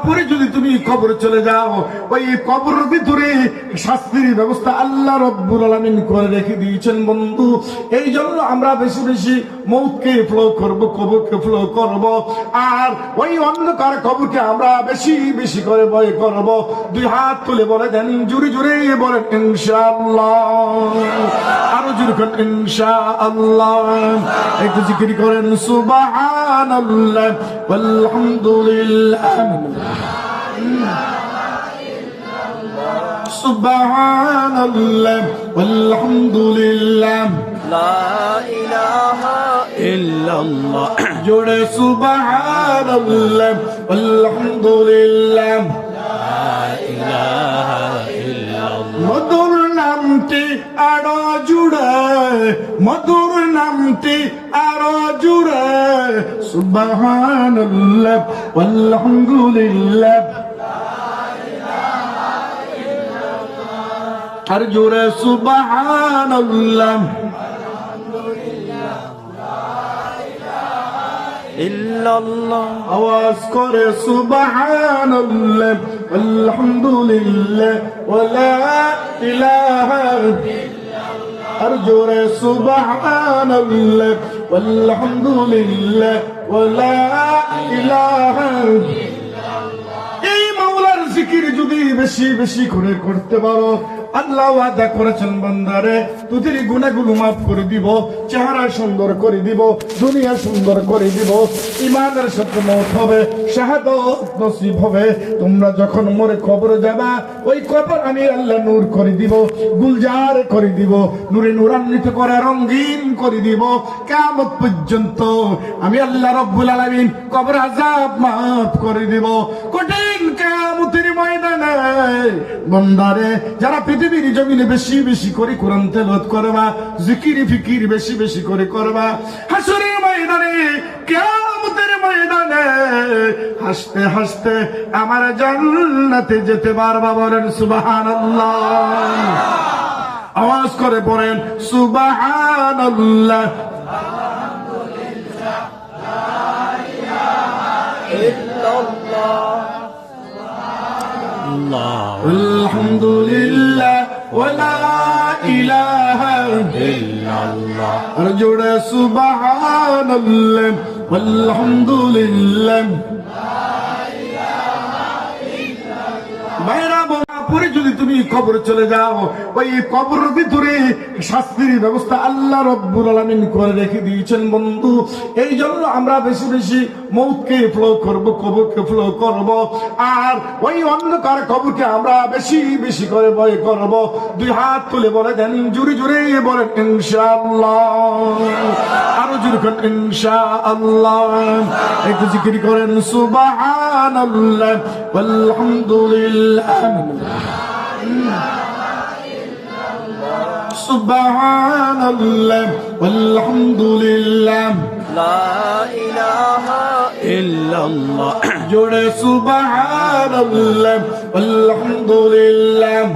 পরে যদি তুমি কবরে চলে যাও, ওই কবরের ভিতরে শাস্তির ব্যবস্থা আল্লাহ রব্বুল আলামিন করে রেখে দিয়েছেন বন্ধু। এই জন্য আমরা বেশি বেশি মৌতকে ফলো করব, কবরকে ফলো করব, আর ওই অন্ধকার কবরকে আমরা বেশি বেশি করে ভয় করব। দুই হাত তুলে বলে দেন, জোরে জোরে বলেন ইনশাআল্লাহ, আরো জোরে করেন ইনশাআল্লাহ। একটু জিকির করেন সুবহানাল্লাহ ওয়ালহামদুলিল্লাহ, সুবহানাল্লাহ ওয়ালহামদুলিল্লাহ, লা ইলাহা ইল্লাল্লাহ। জোরে সুবহানাল্লাহ ওয়ালহামদুলিল্লাহ, লা ইলাহা ইল্লাল্লাহ। মধুর নামটি আরো জুড়ে, মধুর নামটি আরো জুড়ে, সুবহানাল্লাহ ওয়ালহামদুলিল্লাহ, আর জোরে সুবহানাল্লাহ ইল্লাল্লাহ। আওয়াজ করে সুবহানাল্লাহ আলহামদুলিল্লাহ ওয়ালা ইলাহা ইল্লাল্লাহ, আর জোরে সুবহানাল্লাহ আলহামদুলিল্লাহ ওয়ালা ইলাহা ইল্লাল্লাহ। এই মাওলার জিকির যদি বেশি বেশি করে করতে পারো, আল্লাহ ওয়াদা করেছেন বান্দারে তোদের গুনাহগুলো মাফ করে দিব, চেহারা সুন্দর করে দিব, দুনিয়া সুন্দর করে দিব, ইমানের সাথে মওত হবে, শাহাদাত নসিব হবে। তোমরা যখন মরে কবরে যাবা, ওই কবর আমি আল্লাহ নূর করে দিব, গুলজার করে দিব, নূরে নূরান্বিত করে রঙিন করে দিব। কিয়ামত পর্যন্ত আমি আল্লাহ রাব্বুল আলামিন কবর আযাব মাফ করে দিব। কঠিন কিয়ামতের ময়দানে বান্দারে যারা পৃথিবীর জমিনে বেশি বেশি করে কোরআন তেলাওয়াত করবা, জিকির ফিকির বেশি বেশি করে করবা, হাসরের ময়দানে কিয়ামতের ময়দানে হাসতে হাসতে আমার জান্নাতে যেতে পারবা। বলেন সুবহানাল্লাহ, আওয়াজ করে বলেন সুবহানাল্লাহ, আলহামদুলিল্লাহ, লা ইলাহা ইল্লাল্লাহ, আলহামদুলিল্লাহ ওয়ালা ইলাহা ইল্লাল্লাহ, আর জোড়ে সুবহানাল্লাহ আলহামদুলিল্লাহ। ভাইরা পরে যদি তুমি কবরে চলে যাও, ওই কবরের ভিতরে শাস্তির ব্যবস্থা আল্লাহ রব্বুল আলামিন করে রেখে দিয়েছেন বন্ধু। এই জন্য আমরা বেশি বেশি মৌতকে ফলো করব, কবরকে ফলো করব, আর ওই অন্ধকার কবরকে আমরা বেশি বেশি করে ভয় করব। দুই হাত তুলে বলে দেন, জোরে জোরে বলেন ইনশাআল্লাহ, আরো জোরে করেন ইনশাআল্লাহ। একটু জিকির করেন সুবহানাল্লাহ ওয়ালহামদুলিল্লাহ, সুবহানাল্লাহ ওয়ালহামদুলিল্লাহ, লা ইলাহা ইল্লাল্লাহ। জোরে সুবহানাল্লাহ ওয়ালহামদুলিল্লাহ,